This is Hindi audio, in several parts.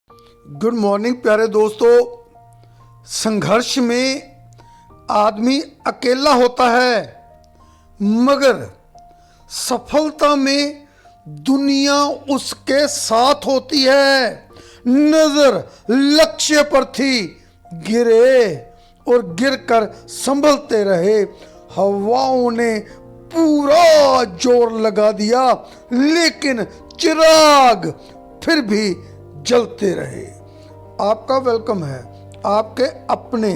गुड मॉर्निंग प्यारे दोस्तों। संघर्ष में आदमी अकेला होता है, मगर सफलता में दुनिया उसके साथ होती है। नजर लक्ष्य पर थी, गिरे और गिरकर संभलते रहे। हवाओं ने पूरा जोर लगा दिया, लेकिन चिराग फिर भी जलते रहे। आपका वेलकम है आपके अपने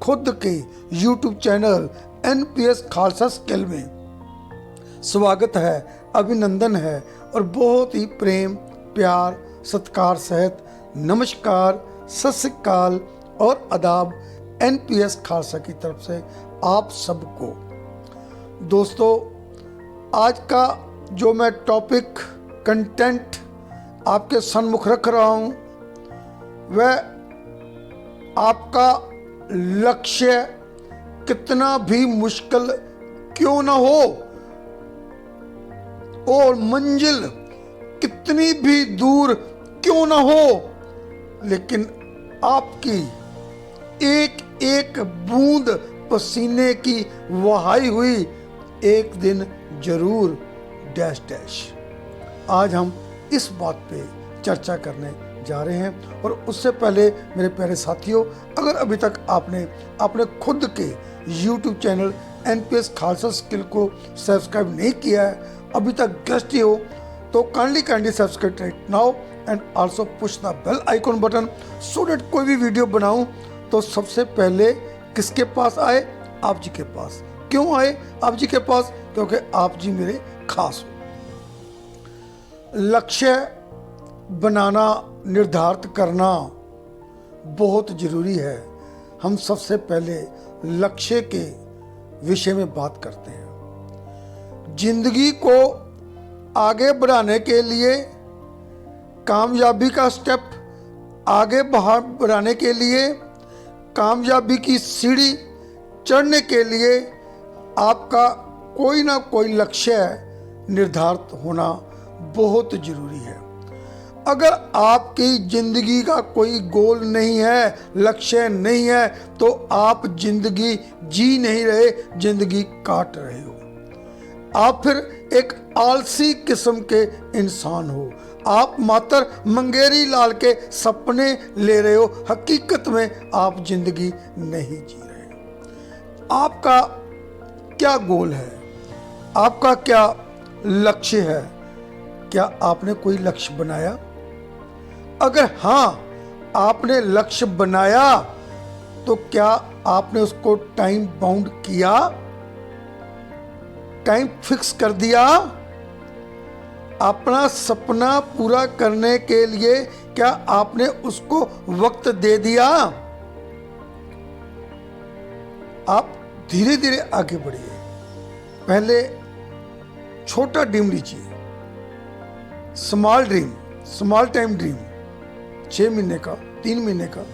खुद के YouTube channel NPS Khalsa skill में। स्वागत है, अभिनंदन है और बहुत ही प्रेम प्यार सत्कार सहित नमस्कार, सत श्री अकाल और आदाब NPS खालसा की तरफ से आप सबको। दोस्तों, आज का जो मैं टॉपिक कंटेंट आपके सन्मुख रख रहा हूं, वह आपका लक्ष्य कितना भी मुश्किल क्यों ना हो और मंजिल कितनी भी दूर क्यों ना हो, लेकिन आपकी एक एक बूंद पसीने की वहाई हुई एक दिन जरूर डैश डैश। आज हम इस बात पे चर्चा करने जा रहे हैं। और उससे पहले मेरे प्यारे साथियों, अगर अभी तक आपने अपने खुद के YouTube channel NPS Khalsa skill को सब्सक्राइब नहीं किया है, अभी तक गेस्ट ही हो, तो kindly subscribe right now and also push the bell icon button so that कोई भी वीडियो बनाऊं तो सबसे पहले किसके पास आए? आप जी के पास। क्यों आए आप जी के पास? क्योंकि आप जी मेरे खास हो। लक्ष्य बनाना, निर्धारित करना बहुत जरूरी है। हम सबसे पहले लक्ष्य के विषय में बात करते हैं। जिंदगी को आगे बढ़ाने के लिए, कामयाबी का स्टेप आगे बढ़ाने के लिए, कामयाबी की सीढ़ी चढ़ने के लिए आपका कोई ना कोई लक्ष्य निर्धारित होना बहुत जरूरी है। अगर आपकी जिंदगी का कोई गोल नहीं है, लक्ष्य नहीं है, तो आप जिंदगी जी नहीं रहे, जिंदगी काट रहे हो। आप फिर एक आलसी किस्म के इंसान हो। आप मात्र मंगेरी लाल के सपने ले रहे हो, हकीकत में आप जिंदगी नहीं जी रहे। आपका क्या गोल है? आपका क्या लक्ष्य है? क्या आपने कोई लक्ष्य बनाया? अगर हां, आपने लक्ष्य बनाया, तो क्या आपने उसको टाइम बाउंड किया, टाइम फिक्स कर दिया? अपना सपना पूरा करने के लिए क्या आपने उसको वक्त दे दिया? आप धीरे धीरे आगे बढ़िए। पहले छोटा ड्रीम लीजिए, small dream, small time dream, 6 महीने का, 3 महीने का,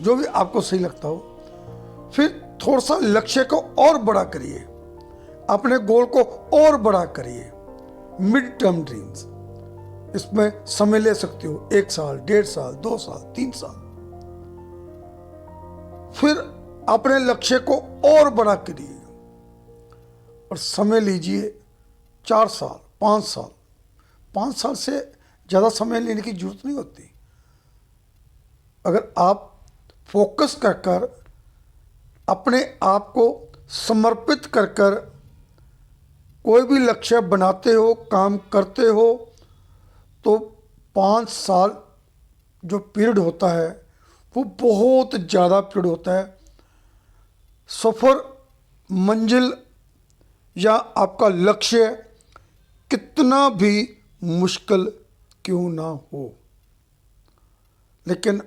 जो भी आपको सही लगता हो। फिर थोड़ा सा लक्ष्य को और बड़ा करिए, अपने गोल को और बड़ा करिए। मिड टर्म ड्रीम्स, इसमें समय ले सकते हो, 1 साल, 1.5 साल, 2 साल, 3 साल। फिर अपने लक्ष्य को और बड़ा करिए और समय लीजिए 4 साल, 5 साल। 5 साल से ज़्यादा समय लेने की जरूरत नहीं होती। अगर आप फोकस कर अपने आप को समर्पित कर कोई भी लक्ष्य बनाते हो, काम करते हो, तो 5 साल जो पीरियड होता है वो बहुत ज़्यादा पीरियड होता है। सफ़र, मंजिल या आपका लक्ष्य कितना भी मुश्किल क्यों ना हो, लेकिन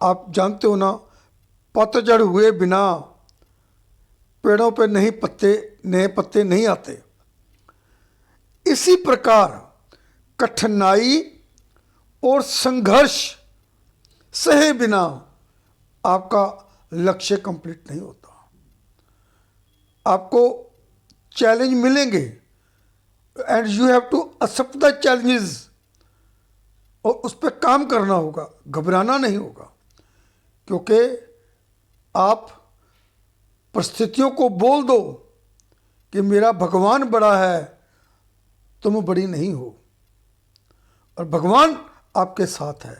आप जानते हो ना, पतझड़ हुए बिना पेड़ों पे नए पत्ते नहीं आते। इसी प्रकार कठिनाई और संघर्ष सहे बिना आपका लक्ष्य कंप्लीट नहीं होता। आपको चैलेंज मिलेंगे and you have to accept the challenges और उस पर काम करना होगा, घबराना नहीं होगा, क्योंकि आप परिस्थितियों को बोल दो कि मेरा भगवान बड़ा है, तुम बड़ी नहीं हो, और भगवान आपके साथ है।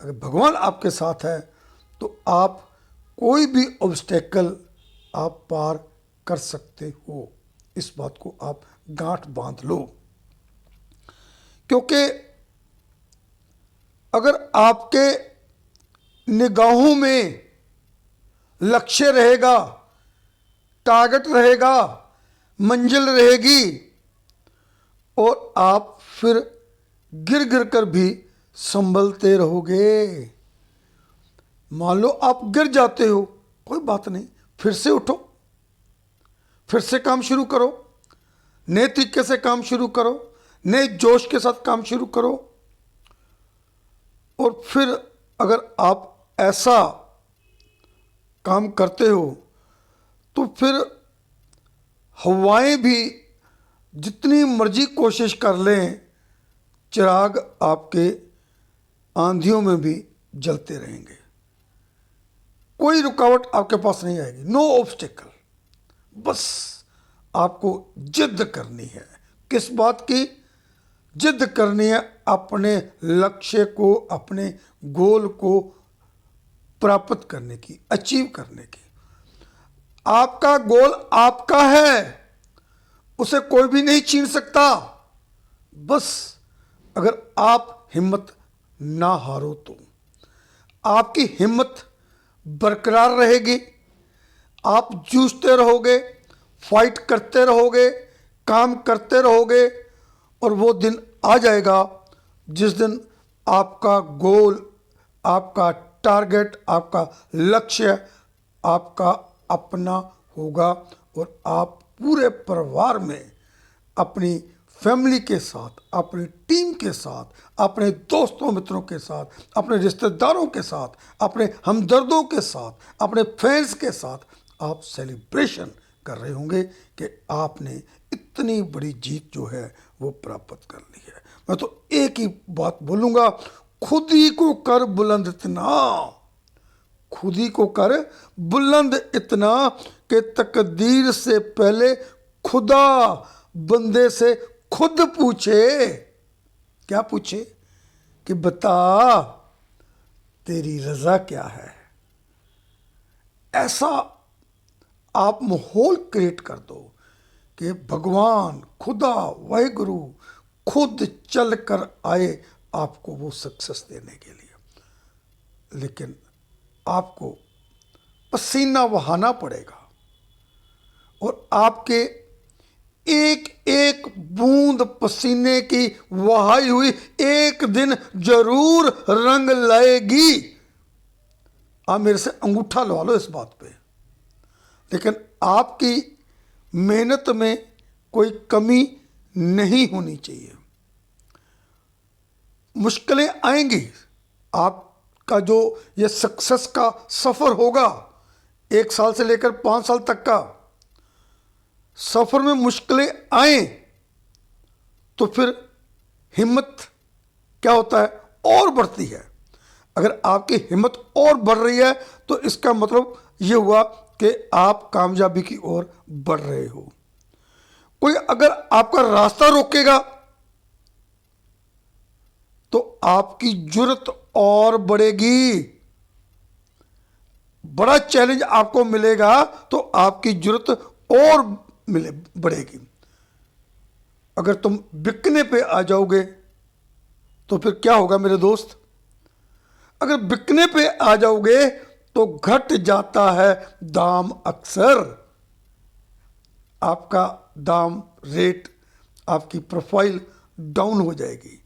अगर भगवान आपके साथ है तो आप कोई भी ऑब्स्टेकल आप पार कर सकते हो। इस बात को आप गांठ बांध लो, क्योंकि अगर आपके निगाहों में लक्ष्य रहेगा, टारगेट रहेगा, मंजिल रहेगी, और आप फिर गिर गिर कर भी संभलते रहोगे। मान लो आप गिर जाते हो, कोई बात नहीं, फिर से उठो, फिर से काम शुरू करो, नए तरीके से काम शुरू करो, नए जोश के साथ काम शुरू करो। और फिर अगर आप ऐसा काम करते हो तो फिर हवाएं भी जितनी मर्जी कोशिश कर लें, चिराग आपके आंधियों में भी जलते रहेंगे, कोई रुकावट आपके पास नहीं आएगी। No obstacle. बस आपको जिद करनी है। किस बात की जिद करनी है? अपने लक्ष्य को, अपने गोल को प्राप्त करने की, अचीव करने की। आपका गोल आपका है, उसे कोई भी नहीं छीन सकता। बस अगर आप हिम्मत ना हारो तो आपकी हिम्मत बरकरार रहेगी, आप जूझते रहोगे, फाइट करते रहोगे, काम करते रहोगे, और वो दिन आ जाएगा जिस दिन आपका गोल, आपका टारगेट, आपका लक्ष्य आपका अपना होगा, और आप पूरे परिवार में अपनी फैमिली के साथ, अपनी टीम के साथ, अपने दोस्तों मित्रों के साथ, अपने रिश्तेदारों के साथ, अपने हमदर्दों के साथ, अपने फ्रेंड्स के साथ आप सेलिब्रेशन कर रहे होंगे कि आपने इतनी बड़ी जीत जो है वो प्राप्त कर ली है। मैं तो एक ही बात बोलूँगा, खुद ही को कर बुलंद इतना, खुद ही को कर बुलंद इतना कि तकदीर से पहले खुदा बंदे से खुद पूछे। क्या पूछे? कि बता तेरी रजा क्या है। ऐसा आप माहौल क्रिएट कर दो कि भगवान, खुदा, वाहिगुरु खुद चल कर आए आपको वो सक्सेस देने के लिए। लेकिन आपको पसीना बहाना पड़ेगा, और आपके एक एक बूंद पसीने की वहाई हुई एक दिन जरूर रंग लाएगी। आप मेरे से अंगूठा लगा लो इस बात पे। लेकिन आपकी मेहनत में कोई कमी नहीं होनी चाहिए। मुश्किलें आएंगी, आपका जो ये सक्सेस का सफ़र होगा, 1 साल से लेकर 5 साल तक का सफ़र में मुश्किलें आए तो फिर हिम्मत क्या होता है? और बढ़ती है। अगर आपकी हिम्मत और बढ़ रही है तो इसका मतलब ये हुआ कि आप कामयाबी की ओर बढ़ रहे हो। कोई अगर आपका रास्ता रोकेगा तो आपकी जुर्रत और बढ़ेगी। बड़ा चैलेंज आपको मिलेगा तो आपकी जुर्रत और बढ़ेगी। अगर तुम बिकने पे आ जाओगे तो फिर क्या होगा मेरे दोस्त? अगर बिकने पे आ जाओगे तो घट जाता है दाम अक्सर। आपका दाम रेट, आपकी प्रोफाइल डाउन हो जाएगी।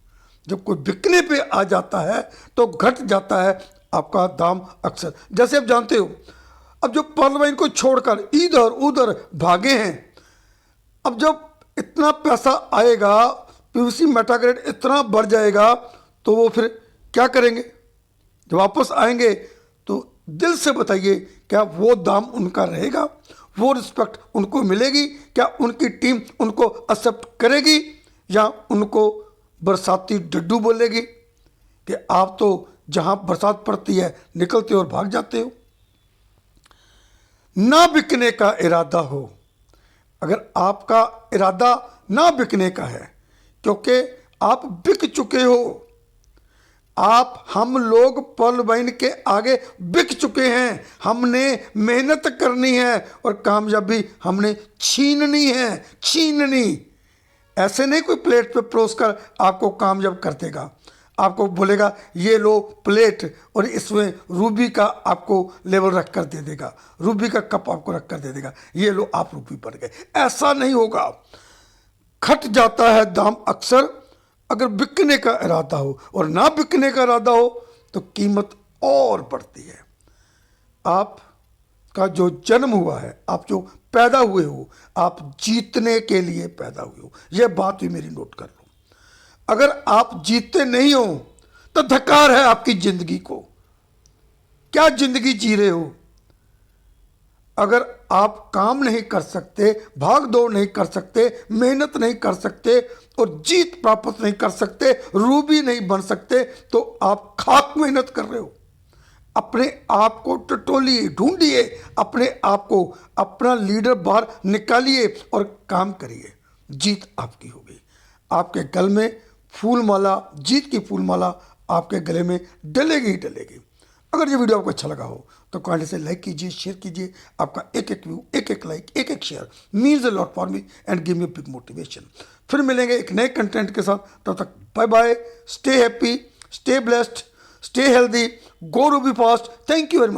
जब कोई बिकने पे आ जाता है तो घट जाता है आपका दाम अक्सर। जैसे आप जानते हो, अब जो पर्ल वाइन को छोड़कर इधर उधर भागे हैं, अब जब इतना पैसा आएगा, पीवीसी मेटाग्रेड इतना बढ़ जाएगा, तो वो फिर क्या करेंगे? जब वापस आएंगे तो दिल से बताइए, क्या वो दाम उनका रहेगा? वो रिस्पेक्ट उनको मिलेगी? क्या उनकी टीम उनको एक्सेप्ट करेगी, या उनको बरसाती डड्डू बोलेगी? कि आप तो जहां बरसात पड़ती है निकलते हो और भाग जाते हो। ना बिकने का इरादा हो, अगर आपका इरादा ना बिकने का है, क्योंकि आप बिक चुके हो, आप हम लोग पल वाइन के आगे बिक चुके हैं। हमने मेहनत करनी है और कामयाबी हमने छीननी है, छीननी। ऐसे नहीं कोई प्लेट पे परोस कर आपको कामयाब कर देगा, आपको बोलेगा ये लो प्लेट और इसमें रूबी का आपको लेवल रख कर दे देगा, रूबी का कप आपको रख कर दे देगा, ये लो आप रूबी बन गए। ऐसा नहीं होगा। खट जाता है दाम अक्सर अगर बिकने का इरादा हो, और ना बिकने का इरादा हो तो कीमत और बढ़ती है। आपका जो जन्म हुआ है, आप जो पैदा हुए हो, आप जीतने के लिए पैदा हुए हो। यह बात भी मेरी नोट कर लो। अगर आप जीतते नहीं हो तो धिक्कार है आपकी जिंदगी को। क्या जिंदगी जी रहे हो? अगर आप काम नहीं कर सकते, भाग दौड़ नहीं कर सकते, मेहनत नहीं कर सकते और जीत प्राप्त नहीं कर सकते, रूबी नहीं बन सकते, तो आप खाक मेहनत कर रहे हो। अपने आप को टटोलिए, ढूंढिए अपने आप को, अपना लीडर बाहर निकालिए और काम करिए। जीत आपकी होगी। आपके गल में फूलमाला, जीत की फूलमाला आपके गले में डलेगी ही डलेगी। अगर ये वीडियो आपको अच्छा लगा हो तो काइंडली से लाइक कीजिए, शेयर कीजिए। आपका एक एक व्यू, एक एक लाइक, एक एक share means a lot for me and give me big motivation. फिर मिलेंगे एक नए कंटेंट के साथ। तब तक bye bye, stay happy, stay blessed, stay healthy, go Ruby fast. Thank you very much.